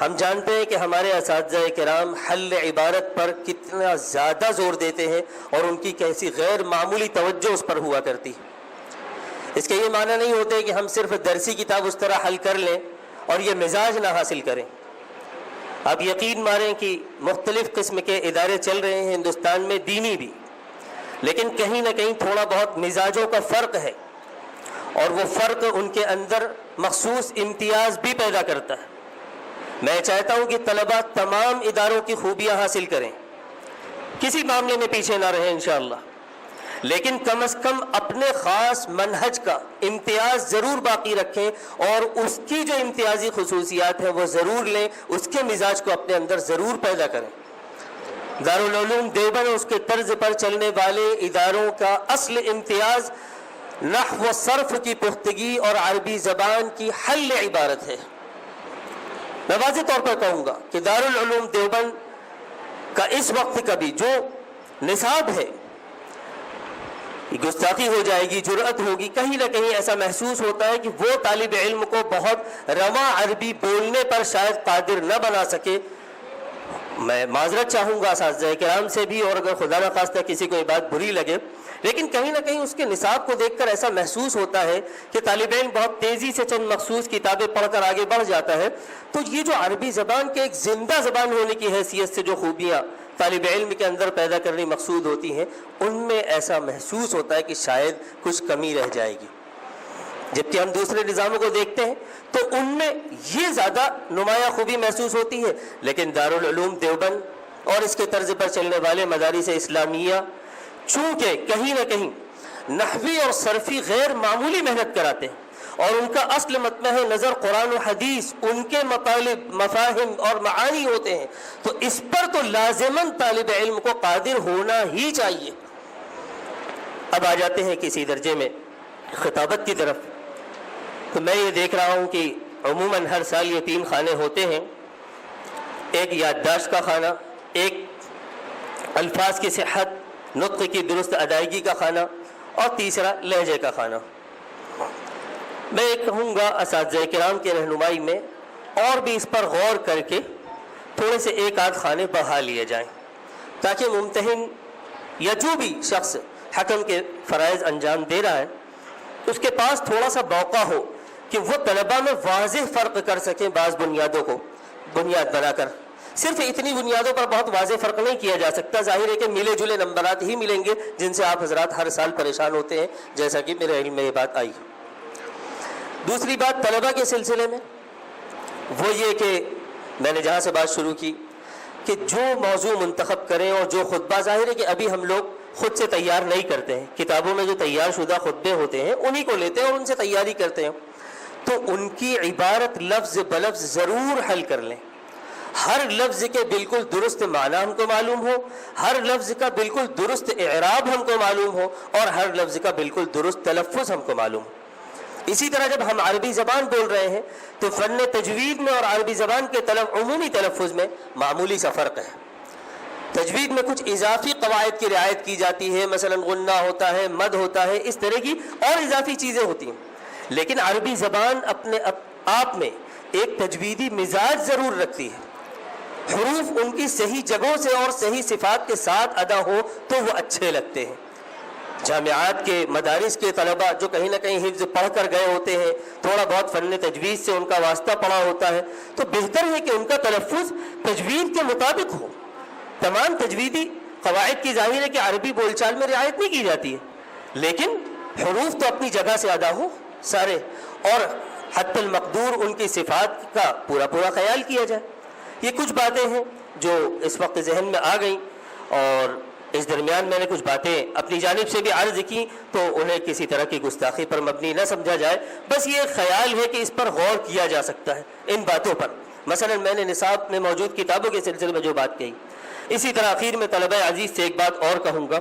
ہم جانتے ہیں کہ ہمارے اساتذہ کرام حل عبارت پر کتنا زیادہ زور دیتے ہیں اور ان کی کیسی غیر معمولی توجہ اس پر ہوا کرتی ہے۔ اس کے یہ معنی نہیں ہوتے کہ ہم صرف درسی کتاب اس طرح حل کر لیں اور یہ مزاج نہ حاصل کریں. آپ یقین ماریں کہ مختلف قسم کے ادارے چل رہے ہیں ہندوستان میں، دینی بھی، لیکن کہیں نہ کہیں تھوڑا بہت مزاجوں کا فرق ہے، اور وہ فرق ان کے اندر مخصوص امتیاز بھی پیدا کرتا ہے. میں چاہتا ہوں کہ طلباء تمام اداروں کی خوبیاں حاصل کریں، کسی معاملے میں پیچھے نہ رہیں انشاءاللہ، لیکن کم از کم اپنے خاص منہج کا امتیاز ضرور باقی رکھیں، اور اس کی جو امتیازی خصوصیات ہیں وہ ضرور لیں، اس کے مزاج کو اپنے اندر ضرور پیدا کریں. دارالعلوم دیوبند اور اس کے طرز پر چلنے والے اداروں کا اصل امتیاز نحو و صرف کی پختگی اور عربی زبان کی حل عبارت ہے. میں واضح طور پر کہوں گا کہ دارالعلوم دیوبند کا اس وقت کا بھی جو نصاب ہے، گستاخی ہو جائے گی، جرأت ہوگی، کہیں نہ کہیں ایسا محسوس ہوتا ہے کہ وہ طالب علم کو بہت رواں عربی بولنے پر شاید قادر نہ بنا سکے. میں معذرت چاہوں گا اساتذہ کرام سے بھی، اور اگر خدا نخواستہ کسی کو یہ بات بری لگے، لیکن کہیں نہ کہیں اس کے نصاب کو دیکھ کر ایسا محسوس ہوتا ہے کہ طالب علم بہت تیزی سے چند مخصوص کتابیں پڑھ کر آگے بڑھ جاتا ہے. تو یہ جو عربی زبان کے ایک زندہ زبان ہونے کی حیثیت سے جو خوبیاں طالب علم کے اندر پیدا کرنی مقصود ہوتی ہیں، ان میں ایسا محسوس ہوتا ہے کہ شاید کچھ کمی رہ جائے گی. جبکہ ہم دوسرے نظاموں کو دیکھتے ہیں تو ان میں یہ زیادہ نمایاں خوبی محسوس ہوتی ہے، لیکن دارالعلوم دیوبند اور اس کے طرز پر چلنے والے مدارس اسلامیہ چونکہ کہیں نہ کہیں نحوی اور صرفی غیر معمولی محنت کراتے ہیں، اور ان کا اصل مطمع نظر قرآن و حدیث، ان کے مطالب، مفاہم اور معانی ہوتے ہیں، تو اس پر تو لازماً طالب علم کو قادر ہونا ہی چاہیے. اب آ جاتے ہیں کسی درجے میں خطابت کی طرف. تو میں یہ دیکھ رہا ہوں کہ عموماً ہر سال یہ 3 خانے ہوتے ہیں، ایک یادداشت کا خانہ، ایک الفاظ کی صحت، نطق کی درست ادائیگی کا خانہ، اور تیسرا لہجے کا خانہ. میں یہ کہوں گا اساتذہ کرام کی رہنمائی میں اور بھی اس پر غور کر کے تھوڑے سے ایک آدھ خانے بڑھا لیے جائیں، تاکہ ممتحن یا جو بھی شخص حکم کے فرائض انجام دے رہا ہے اس کے پاس تھوڑا سا موقع ہو کہ وہ طلباء میں واضح فرق کر سکیں. بعض بنیادوں کو بنیاد بنا کر، صرف اتنی بنیادوں پر بہت واضح فرق نہیں کیا جا سکتا. ظاہر ہے کہ ملے جلے نمبرات ہی ملیں گے جن سے آپ حضرات ہر سال پریشان ہوتے ہیں، جیسا کہ میرے علم میں یہ بات آئی. دوسری بات طلباء کے سلسلے میں وہ یہ کہ میں نے جہاں سے بات شروع کی کہ جو موضوع منتخب کریں اور جو خطبہ، ظاہر ہے کہ ابھی ہم لوگ خود سے تیار نہیں کرتے ہیں، کتابوں میں جو تیار شدہ خطبے ہوتے ہیں انہی کو لیتے ہیں اور ان سے تیاری کرتے ہیں. تو ان کی عبارت لفظ بلفظ ضرور حل کر لیں. ہر لفظ کے بالکل درست معنی ہم کو معلوم ہو، ہر لفظ کا بالکل درست اعراب ہم کو معلوم ہو، اور ہر لفظ کا بالکل درست تلفظ ہم کو معلوم ہو. اسی طرح جب ہم عربی زبان بول رہے ہیں تو فن تجوید میں اور عربی زبان کے عمومی تلفظ میں معمولی سا فرق ہے. تجوید میں کچھ اضافی قواعد کی رعایت کی جاتی ہے، مثلا غنہ ہوتا ہے، مد ہوتا ہے، اس طرح کی اور اضافی چیزیں ہوتی ہیں. لیکن عربی زبان اپنے آپ میں ایک تجویدی مزاج ضرور رکھتی ہے. حروف ان کی صحیح جگہوں سے اور صحیح صفات کے ساتھ ادا ہو تو وہ اچھے لگتے ہیں. جامعات کے مدارس کے طلباء جو کہیں نہ کہیں حفظ پڑھ کر گئے ہوتے ہیں، تھوڑا بہت فن تجوید سے ان کا واسطہ پڑا ہوتا ہے، تو بہتر ہے کہ ان کا تلفظ تجوید کے مطابق ہو. تمام تجویدی قواعد کی ظاہر ہے کہ عربی بول چال میں رعایت نہیں کی جاتی ہے، لیکن حروف تو اپنی جگہ سے ادا ہو سارے، اور حتی المقدور ان کی صفات کا پورا خیال کیا جائے. یہ کچھ باتیں ہیں جو اس وقت ذہن میں آ گئیں، اور اس درمیان میں نے کچھ باتیں اپنی جانب سے بھی عرض کی، تو انہیں کسی طرح کی گستاخی پر مبنی نہ سمجھا جائے. بس یہ خیال ہے کہ اس پر غور کیا جا سکتا ہے ان باتوں پر. مثلا میں نے نصاب میں موجود کتابوں کے سلسلے میں جو بات کہی، اسی طرح آخر میں طلبہ عزیز سے ایک بات اور کہوں گا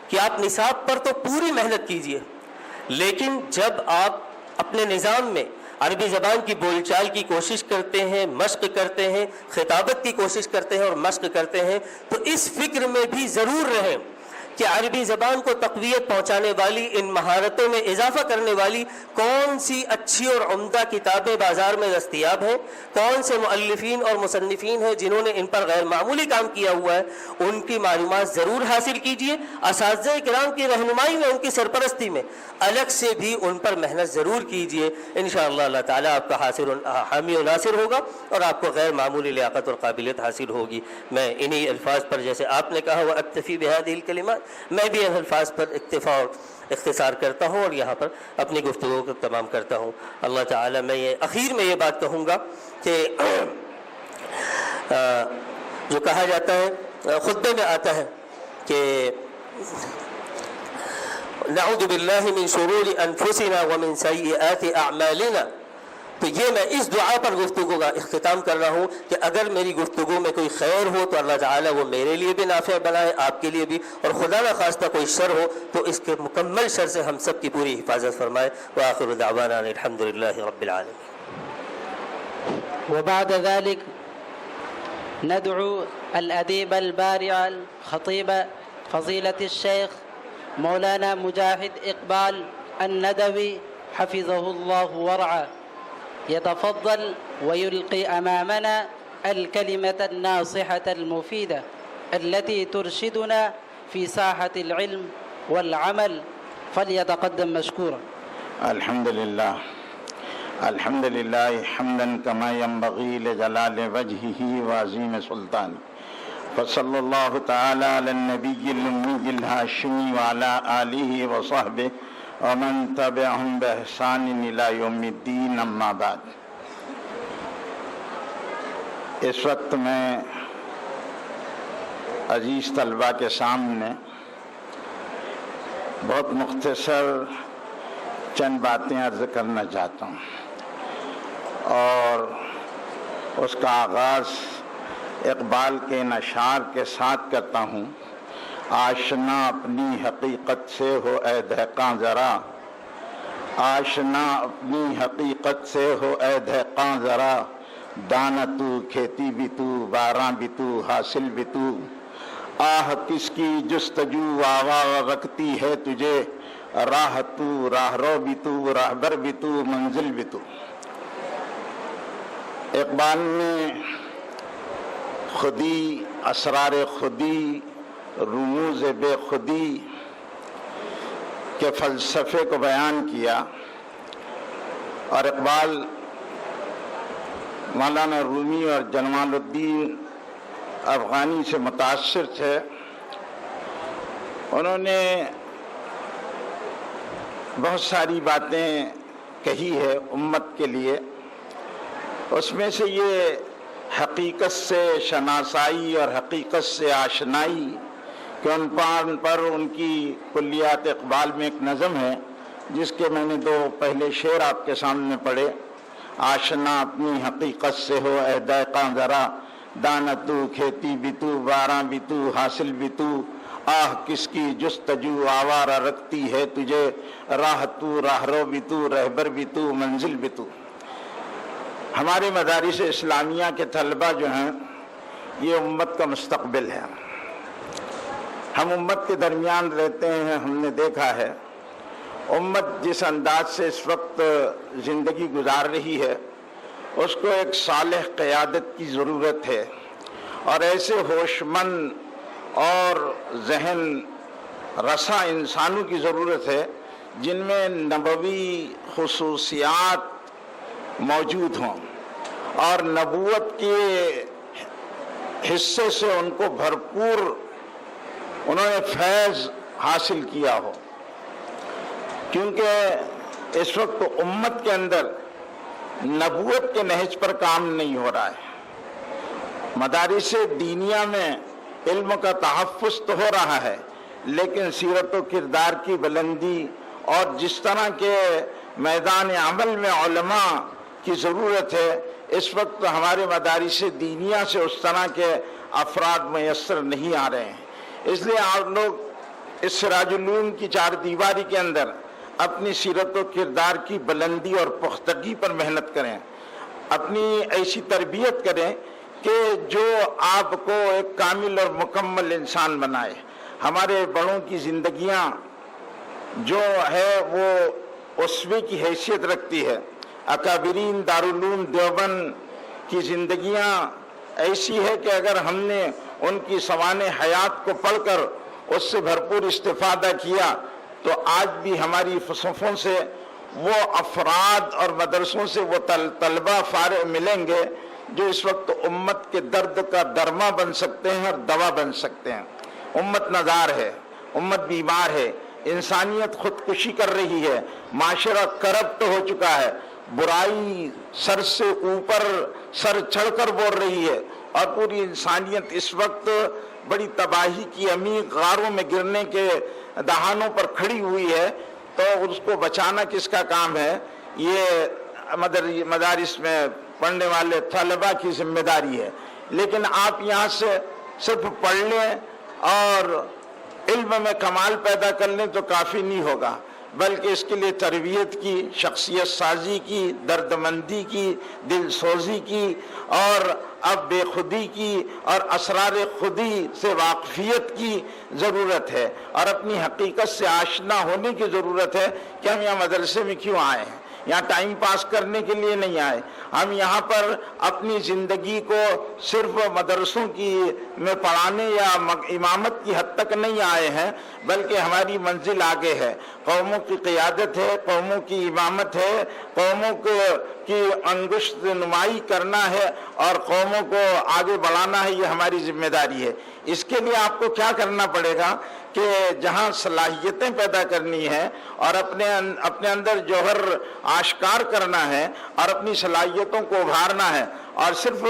کہ آپ نصاب پر تو پوری محنت کیجئے، لیکن جب آپ اپنے نظام میں عربی زبان کی بول چال کی کوشش کرتے ہیں، مشق کرتے ہیں، خطابت کی کوشش کرتے ہیں اور مشق کرتے ہیں، تو اس فکر میں بھی ضرور رہیں کہ عربی زبان کو تقویت پہنچانے والی، ان مہارتوں میں اضافہ کرنے والی کون سی اچھی اور عمدہ کتابیں بازار میں دستیاب ہیں، کون سے مؤلفین اور مصنفین ہیں جنہوں نے ان پر غیر معمولی کام کیا ہوا ہے، ان کی معلومات ضرور حاصل کیجئے۔ اساتذہ کرام کی رہنمائی میں، ان کی سرپرستی میں الگ سے بھی ان پر محنت ضرور کیجئے۔ انشاءاللہ اللہ تعالیٰ آپ کا حامی و ناصر ہوگا اور آپ کو غیر معمولی لیاقت اور قابلیت حاصل ہوگی۔ میں انہی الفاظ پر، جیسے آپ نے کہا وَأَكْتَفِي بِهَذِهِ الْكَلِمَاتِ، میں بھی ان الفاظ پر اکتفا اور اختصار کرتا ہوں اور یہاں پر اپنی گفتگو کو تمام کرتا ہوں۔ اللہ تعالیٰ، میں یہ اخیر میں یہ بات کہوں گا کہ جو کہا جاتا ہے خطبے میں آتا ہے کہ نعوذ باللہ من شرور انفسنا ومن سیئات اعمالنا، تو یہ میں اس دعا پر گفتگو کا اختتام کر رہا ہوں کہ اگر میری گفتگو میں کوئی خیر ہو تو اللہ تعالیٰ وہ میرے لیے بھی نافع بنائے، آپ کے لیے بھی، اور خدا نہ خواستہ کوئی شر ہو تو اس کے مکمل شر سے ہم سب کی پوری حفاظت فرمائے۔ وآخر دعوانا الحمدللہ رب العالمین۔ وبعد ذلك ندعو الأديب البارع الخطيب فضيلة الشيخ مولانا مجاهد إقبال الندوي حفظه الله ورعاه يتفضل ويلقي أمامنا الكلمة الناصحة المفيدة التي ترشدنا في ساحة العلم والعمل، فليتقدم مشكورا۔ الحمد لله حمدا كما ينبغي لجلال وجهه وعظيم سلطانه، فصلى الله تعالى على النبي الأمي الهاشمي وعلى آله وصحبه ومن تبعهم بإحسان إلى يوم الدين، اما بعد۔ اس وقت میں عزیز طلباء کے سامنے بہت مختصر چند باتیں عرض کرنا چاہتا ہوں، اور اس کا آغاز اقبال کے ان اشعار کے ساتھ کرتا ہوں۔ آشنا اپنی حقیقت سے ہو اے دہقاں ذرا، آشنا اپنی حقیقت سے ہو اے دہقاں ذرا، دانہ تو کھیتی بھی تو، باراں بھی تو، حاصل بھی تو، آہ کس کی جستجو آوا رکھتی ہے تجھے، راہ تو، راہ رو بھی تو، راہبر بھی تو، منزل بھی تو۔ اقبال نے خودی، اسرار خودی، رموز بے خودی کے فلسفے کو بیان کیا، اور اقبال مولانا رومی اور جمال الدین افغانی سے متاثر تھے۔ انہوں نے بہت ساری باتیں کہی ہے امت کے لیے، اس میں سے یہ حقیقت سے شناسائی اور حقیقت سے آشنائی کہ ان پر ان کی کلیات اقبال میں ایک نظم ہے جس کے میں نے دو پہلے شعر آپ کے سامنے پڑھے۔ آشنا اپنی حقیقت سے ہو اے دہقاں ذرا، دانہ تو کھیتی بھی تو، باراں بھی تو، حاصل بھی تو، آہ کس کی جستجو آوارہ رکھتی ہے تجھے، راہ تو، راہ رو بھی تو، رہبر بھی تو، منزل بھی تو۔ ہمارے مدارس اسلامیہ کے طلبہ جو ہیں یہ امت کا مستقبل ہے۔ ہم امت کے درمیان رہتے ہیں، ہم نے دیکھا ہے امت جس انداز سے اس وقت زندگی گزار رہی ہے اس کو ایک صالح قیادت کی ضرورت ہے، اور ایسے ہوش مند اور ذہن رسا انسانوں کی ضرورت ہے جن میں نبوی خصوصیات موجود ہوں اور نبوت کے حصے سے ان کو بھرپور انہوں نے فیض حاصل کیا ہو، کیونکہ اس وقت امت کے اندر نبوت کے نہج پر کام نہیں ہو رہا ہے۔ مدارس دینیہ میں علم کا تحفظ تو ہو رہا ہے، لیکن سیرت و کردار کی بلندی اور جس طرح کے میدان عمل میں علماء کی ضرورت ہے اس وقت ہمارے مدارس دینیہ سے اس طرح کے افراد میسر نہیں آ رہے ہیں۔ اس لیے آپ لوگ اس سراج العلوم کی چار دیواری کے اندر اپنی سیرت و کردار کی بلندی اور پختگی پر محنت کریں، اپنی ایسی تربیت کریں کہ جو آپ کو ایک کامل اور مکمل انسان بنائے۔ ہمارے بڑوں کی زندگیاں جو ہے وہ اسوے کی حیثیت رکھتی ہے. اکابرین دارالعلوم دیوبند کی زندگیاں ایسی ہے کہ اگر ہم نے ان کی سوانح حیات کو پڑھ کر اس سے بھرپور استفادہ کیا تو آج بھی ہماری صفوں سے وہ افراد اور مدرسوں سے وہ طلبہ فارغ ملیں گے جو اس وقت امت کے درد کا درما بن سکتے ہیں اور دوا بن سکتے ہیں. امت نزار ہے، امت بیمار ہے، انسانیت خودکشی کر رہی ہے، معاشرہ کرپٹ ہو چکا ہے، برائی سر سے اوپر سر چڑھ کر بول رہی ہے اور پوری انسانیت اس وقت بڑی تباہی کی عمیق غاروں میں گرنے کے دہانوں پر کھڑی ہوئی ہے. تو اس کو بچانا کس کا کام ہے؟ یہ مدارس میں پڑھنے والے طلبہ کی ذمہ داری ہے. لیکن آپ یہاں سے صرف پڑھ لیں اور علم میں کمال پیدا کر لیں تو کافی نہیں ہوگا، بلکہ اس کے لیے تربیت کی، شخصیت سازی کی، درد مندی کی، دل سوزی کی اور اب بے خودی کی اور اسرار خودی سے واقفیت کی ضرورت ہے اور اپنی حقیقت سے آشنا ہونے کی ضرورت ہے کہ ہم یہاں مدرسے میں کیوں آئے ہیں. یہاں ٹائم پاس کرنے کے لیے نہیں آئے. ہم یہاں پر اپنی زندگی کو صرف مدرسوں کی میں پڑھانے یا امامت کی حد تک نہیں آئے ہیں، بلکہ ہماری منزل آگے ہے. قوموں کی قیادت ہے، قوموں کی امامت ہے، قوموں کی انگشت نمائی کرنا ہے اور قوموں کو آگے بڑھانا ہے. یہ ہماری ذمہ داری ہے. اس کے لیے آپ کو کیا کرنا پڑے گا کہ جہاں صلاحیتیں پیدا کرنی ہے اور اپنے اندر جوہر آشکار کرنا ہے اور اپنی صلاحیتوں کو ابھارنا ہے. اور صرف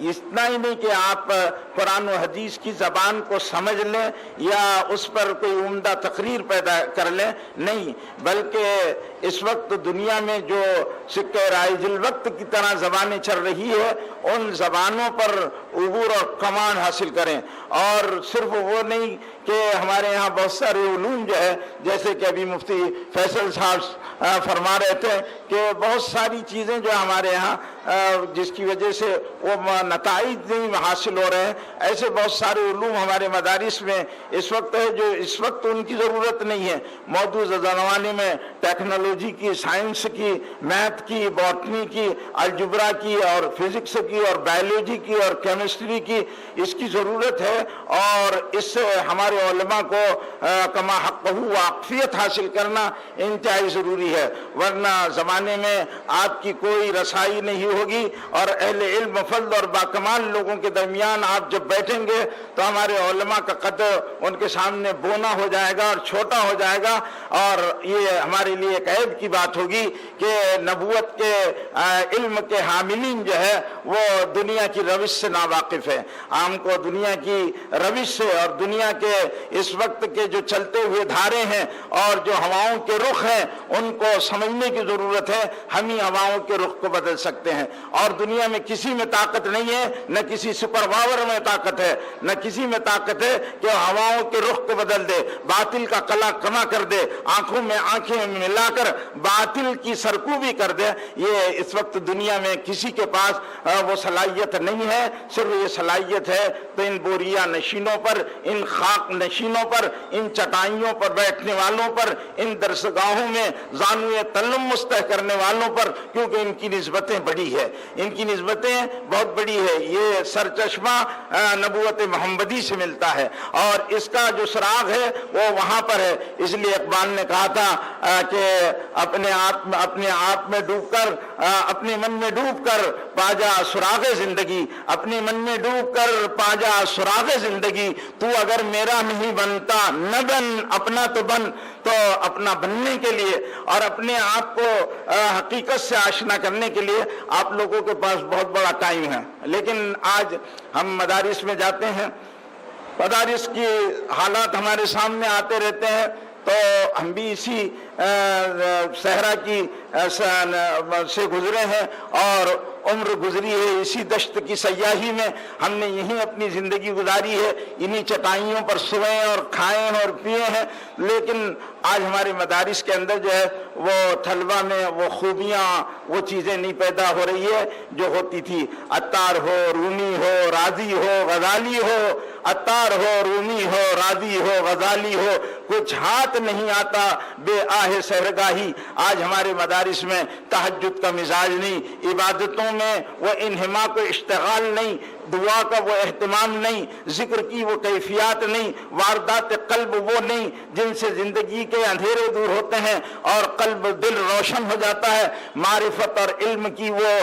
اتنا ہی نہیں کہ آپ قرآن و حدیث کی زبان کو سمجھ لیں یا اس پر کوئی عمدہ تقریر پیدا کر لیں، نہیں، بلکہ اس وقت دنیا میں جو سکہ رائج الوقت کی طرح زبانیں چل رہی ہے ان زبانوں پر عبور اور کمان حاصل کریں. اور صرف وہ نہیں کہ ہمارے یہاں بہت سارے علوم جو ہے، جیسے کہ ابھی مفتی فیصل صاحب فرما رہے تھے کہ بہت ساری چیزیں جو ہمارے یہاں جس کی وجہ سے وہ نتائج نہیں حاصل ہو رہے ہیں، ایسے بہت سارے علوم ہمارے مدارس میں اس وقت ہے جو اس وقت ان کی ضرورت نہیں ہے. موجودہ زمانے میں ٹیکنالوجی کی، سائنس کی، میتھ کی، باٹنی کی، الجبرا کی اور فزکس کی اور بایولوجی کی اور کیمسٹری کی اس کی ضرورت ہے. اور اس سے ہمارے علماء کو کما حقہ واقفیت حاصل کرنا انتہائی ضروری ہے، ورنہ زمانے میں آپ کی کوئی رسائی نہیں ہوگی اور اہل علم فضل اور باکمال لوگوں کے درمیان آپ جب بیٹھیں گے تو ہمارے علماء کا قد ان کے سامنے بونا ہو جائے گا اور چھوٹا ہو جائے گا. اور یہ ہمارے لیے ایک عیب کی بات ہوگی کہ نبوت کے علم کے حاملین جو ہے وہ دنیا کی روش سے ناواقف ہے. عام کو دنیا کی روش سے اور دنیا کے اس وقت کے جو چلتے ہوئے دھارے ہیں اور جو ہواؤں کے رخ ہیں ان کو سمجھنے کی ضرورت ہے. ہم ہی ہواؤں کے رخ کو بدل سکتے ہیں اور دنیا میں کسی میں طاقت نہیں ہے، نہ کسی سپر پاور میں طاقت ہے، نہ کسی میں طاقت ہے کہ ہواؤں کے رخ کو بدل دے، باطل کا قلع کما کر دے، آنکھوں میں آنکھیں ملا کر باطل کی سرکوبی کر دے. یہ اس وقت دنیا میں کسی کے پاس وہ صلاحیت نہیں ہے. صرف یہ صلاحیت ہے تو ان بوریا نشینوں پر، ان خاک نشینوں پر، ان چٹائیوں پر بیٹھنے والوں پر، ان درسگاہوں میں زانوئے تلمس طے کرنے والوں پر، کیونکہ ان کی نسبتیں بڑی ہے، ان کی نسبتیں بہت بڑی ہے. یہ سرچشمہ نبوت محمدی سے ملتا ہے اور اس کا جو سراغ ہے وہ وہاں پر ہے. اس لیے اقبال نے کہا تھا کہ اپنے آپ میں ڈوب کر، اپنے من میں ڈوب کر پا جا سراغ زندگی، اپنے من میں ڈوب کر پا جا سراغ زندگی. تو اگر میرا نہیں بنتا نہ بن، اپنا تو بن. تو اپنا بننے کے لیے اور اپنے آپ کو حقیقت سے آشنا کرنے کے لیے آپ لوگوں کے پاس بہت بڑا ٹائم ہے. لیکن آج ہم مدارس میں جاتے ہیں، مدارس کی حالات ہمارے سامنے آتے رہتے ہیں، تو ہم بھی اسی صحرا کی سے گزرے ہیں اور عمر گزری ہے اسی دشت کی سیاحی میں، ہم نے یہیں اپنی زندگی گزاری ہے، انہی چٹائیوں پر سوئے اور کھائے اور پیے ہیں، لیکن آج ہمارے مدارس کے اندر جو ہے وہ طلبہ میں وہ خوبیاں، وہ چیزیں نہیں پیدا ہو رہی ہے جو ہوتی تھی۔ عطار ہو، رومی ہو، رازی ہو، غزالی ہو، عطار ہو، رومی ہو، رازی ہو، غزالی ہو، کچھ ہاتھ نہیں آتا بے آہ سحرگاہی۔ آج ہمارے مدارس میں تہجد کا مزاج نہیں، عبادتوں میں وہ انہماک و اشتغال نہیں، دعا کا وہ اہتمام نہیں، ذکر کی وہ کیفیات نہیں، واردات قلب وہ نہیں جن سے زندگی کے اندھیرے دور ہوتے ہیں اور قلب دل روشن ہو جاتا ہے، معرفت اور علم کی وہ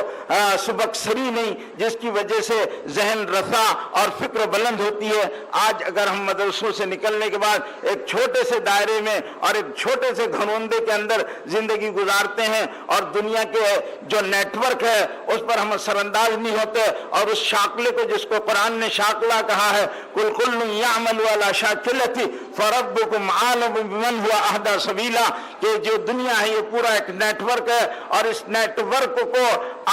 سبق سری نہیں جس کی وجہ سے ذہن رسا اور فکر بلند ہوتی ہے۔ آج اگر ہم مدرسوں سے نکلنے کے بعد ایک چھوٹے سے دائرے میں اور ایک چھوٹے سے گھروندے کے اندر زندگی گزارتے ہیں اور دنیا کے جو نیٹ ورک ہے اس پر ہم اثر انداز نہیں ہوتے، اور اس شاکلے کو جس کو قرآن نے شاکلہ کہا ہے، کل کل یعمل علی شاکلتہ فربکم عالم بمن هو اہدی سبیلا، کہ جو دنیا ہے یہ پورا ایک نیٹ ورک ہے، اور اس نیٹ ورک کو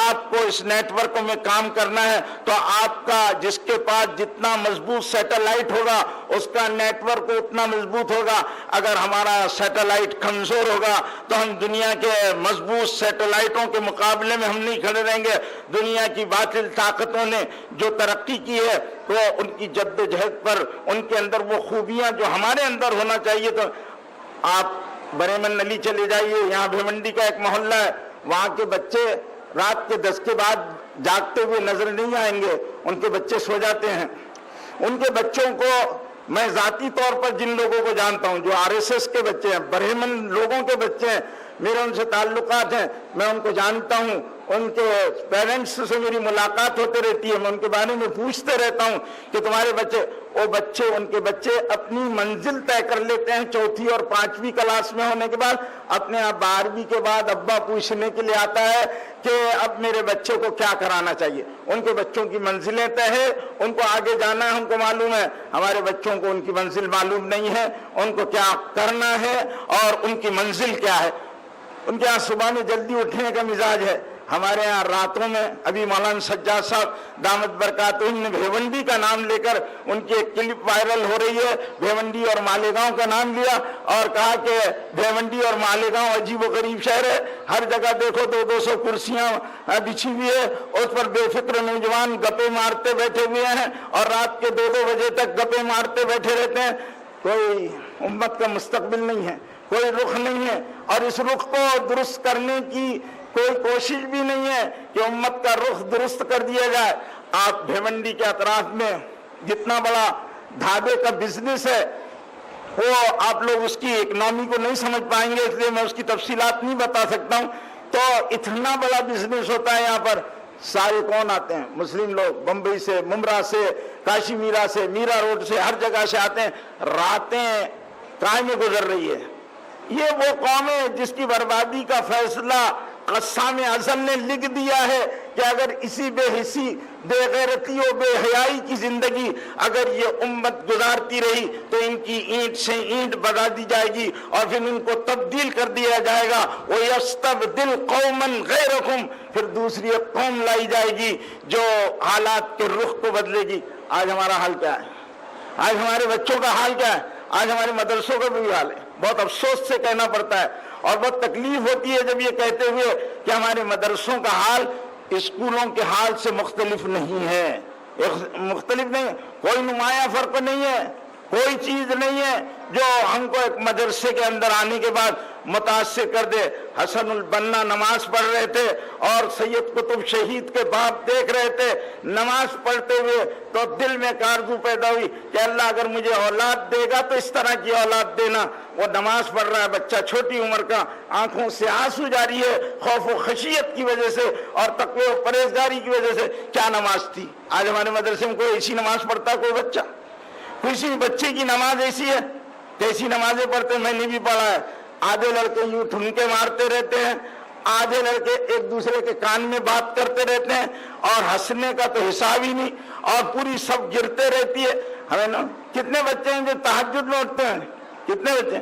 آپ کو اس نیٹ ورک میں کام کرنا ہے تو آپ کا جس کے پاس جتنا مضبوط سیٹلائٹ ہوگا اس کا نیٹ ورک اتنا مضبوط ہوگا۔ اگر ہمارا سیٹلائٹ کمزور ہوگا تو ہم دنیا کے مضبوط سیٹلائٹوں کے مقابلے میں ہم نہیں کھڑے رہیں گے۔ دنیا کی باطل طاقتوں نے جو ترقی کی ہے تو ان کی جد و جہد پر ان کے اندر وہ خوبیاں جو ہمارے اندر ہونا چاہیے، تو آپ بریمن نلی چلے جائیے، یہاں بھیونڈی کا ایک محلہ ہے، وہاں کے بچے رات کے 10 کے بعد جاگتے ہوئے نظر نہیں آئیں گے، ان کے بچے سو جاتے ہیں۔ ان کے بچوں کو میں ذاتی طور پر جن لوگوں کو جانتا ہوں جو RSS کے بچے ہیں، برہمن لوگوں کے بچے ہیں، میرے ان سے تعلقات ہیں، میں ان کو جانتا ہوں، ان کے پیرنٹس سے میری ملاقات ہوتے رہتی ہے، میں ان کے بارے میں پوچھتے رہتا ہوں کہ تمہارے بچے، وہ بچے، ان کے بچے اپنی منزل طے کر لیتے ہیں 4 اور 5ویں کلاس میں ہونے کے بعد، اپنے آپ 12ویں کے بعد ابا پوچھنے کے لیے آتا ہے کہ اب میرے بچے کو کیا کرانا چاہیے۔ ان کے بچوں کی منزلیں طے ہے، ان کو آگے جانا ہے، ان کو معلوم ہے۔ ہمارے بچوں کو ان کی منزل معلوم نہیں ہے، ان کو کیا کرنا ہے اور ان کی منزل کیا ہے۔ ان کے یہاں صبح میں جلدی اٹھنے کا مزاج ہے، ہمارے ہاں راتوں میں، ابھی مولانا سجاد صاحب دامت برکاتہم نے بھیونڈی کا نام لے کر ان کی ایک کلپ وائرل ہو رہی ہے، بھیونڈی اور مالیگاؤں کا نام لیا اور کہا کہ بھیونڈی اور مالیگاؤں عجیب و غریب شہر ہے، ہر جگہ دیکھو 200 کرسیاں بچھی ہوئی ہے، اس پر بے فکر نوجوان گپے مارتے بیٹھے ہوئے ہیں اور رات کے 2 بجے تک گپے مارتے بیٹھے رہتے ہیں۔ کوئی امت کا مستقبل نہیں ہے، کوئی رخ نہیں ہے، اور اس رخ کو درست کرنے کی کوئی کوشش بھی نہیں ہے کہ امت کا رخ درست کر دیا جائے۔ آپ بھیونڈی کے اطراف میں جتنا بڑا ڈھابے کا بزنس ہے وہ آپ لوگ اس کی اکنامی کو نہیں سمجھ پائیں گے، اس لیے میں اس کی تفصیلات نہیں بتا سکتا ہوں۔ تو اتنا بڑا بزنس ہوتا ہے یہاں پر، سارے کون آتے ہیں؟ مسلم لوگ بمبئی سے، ممرا سے، کاشی میرا سے، میرا روڈ سے، ہر جگہ سے آتے ہیں، راتیں کائے میں گزر رہی ہے۔ یہ وہ قوم ہے جس کی بربادی کا فیصلہ قسام اعظم نے لکھ دیا ہے کہ اگر اسی بے حسی، بے غیرتی و بے حیائی کی زندگی اگر یہ امت گزارتی رہی تو ان کی اینٹ سے اینٹ بنا دی جائے گی اور پھر ان کو تبدیل کر دیا جائے گا۔ وَيَسْتَبْدِلْ قَوْمًا غَيْرَكُمْ، پھر دوسری قوم لائی جائے گی جو حالات کے رخ کو بدلے گی۔ آج ہمارا حال کیا ہے؟ آج ہمارے بچوں کا حال کیا ہے؟ آج ہمارے مدرسوں کا بھی حال ہے۔ بہت افسوس سے کہنا پڑتا ہے اور بہت تکلیف ہوتی ہے جب یہ کہتے ہوئے کہ ہمارے مدرسوں کا حال اسکولوں کے حال سے مختلف نہیں ہے، مختلف نہیں، کوئی نمایاں فرق نہیں ہے، کوئی چیز نہیں ہے جو ہم کو ایک مدرسے کے اندر آنے کے بعد متاثر کر دے۔ حسن البنا نماز پڑھ رہے تھے اور سید قطب شہید کے باپ دیکھ رہے تھے، نماز پڑھتے ہوئے تو دل میں ایک آرزو پیدا ہوئی کہ اللہ اگر مجھے اولاد دے گا تو اس طرح کی اولاد دینا۔ وہ نماز پڑھ رہا ہے بچہ، چھوٹی عمر کا، آنکھوں سے آنسو جاری ہے خوف و خشیت کی وجہ سے اور تقوی و پرہیزگاری کی وجہ سے۔ کیا نماز تھی؟ آج ہمارے مدرسے میں کوئی ایسی نماز پڑھتا ہے کوئی بچہ؟ کسی بچے کی نماز ایسی ہے؟ کیسی نمازیں پڑھتے ہیں؟ میں نے بھی پڑھا ہے، آدھے لڑکے یوں ٹھمکے مارتے رہتے ہیں، آدھے لڑکے ایک دوسرے کے کان میں بات کرتے رہتے ہیں اور ہنسنے کا تو حساب ہی نہیں، اور پوری سب گرتے رہتی ہے۔ ہمیں نا کتنے بچے ہیں جو تہجد میں اٹھتے ہیں؟ کتنے بچے ہیں؟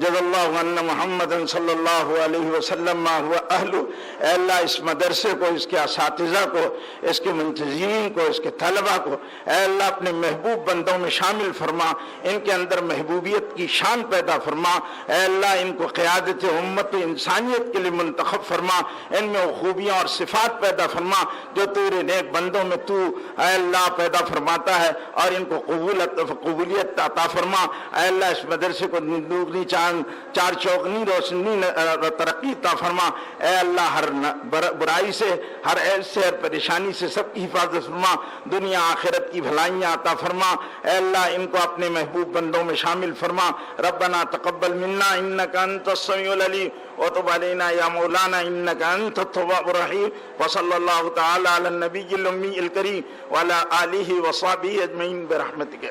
جزا اللہ عنہ محمد صلی اللہ علیہ وسلم ما ہوا اہلو. اے اللہ اس مدرسے کو، اس کے اساتذہ کو، اس کے منتظمین کو، اس کے طلبہ کو اے اللہ اپنے محبوب بندوں میں شامل فرما، ان کے اندر محبوبیت کی شان پیدا فرما. اے اللہ ان کو قیادت امت و انسانیت کے لیے منتخب فرما، ان میں وہ خوبیاں اور صفات پیدا فرما جو تیرے نیک بندوں میں تو اے اللہ پیدا فرماتا ہے، اور ان کو قبولیت عطا فرما. اے اللہ اس مدرسے کو دگنی چار چوگنی روشنی ترقی عطا فرما. اے اللہ ہر برائی سے، ہر عیب سے، ہر پریشانی سے سب کی حفاظت فرما، دنیا آخرت کی بھلائیاں عطا فرما. اے اللہ ان کو اپنے محبوب بندوں میں شامل فرما. ربنا تقبل منا انک انت السمیع العلیم وتب علینا یا مولانا انک انت التواب الرحیم. وصلی اللہ تعالی علی النبی الامی الکریم وعلی آلہ وصحبہ اجمعین برحمتک.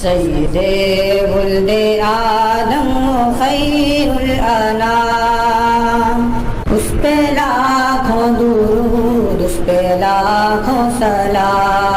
سید ولد آدم خیر الانام، اس پہ لاکھوں درود، اس پہ لاکھوں سلام.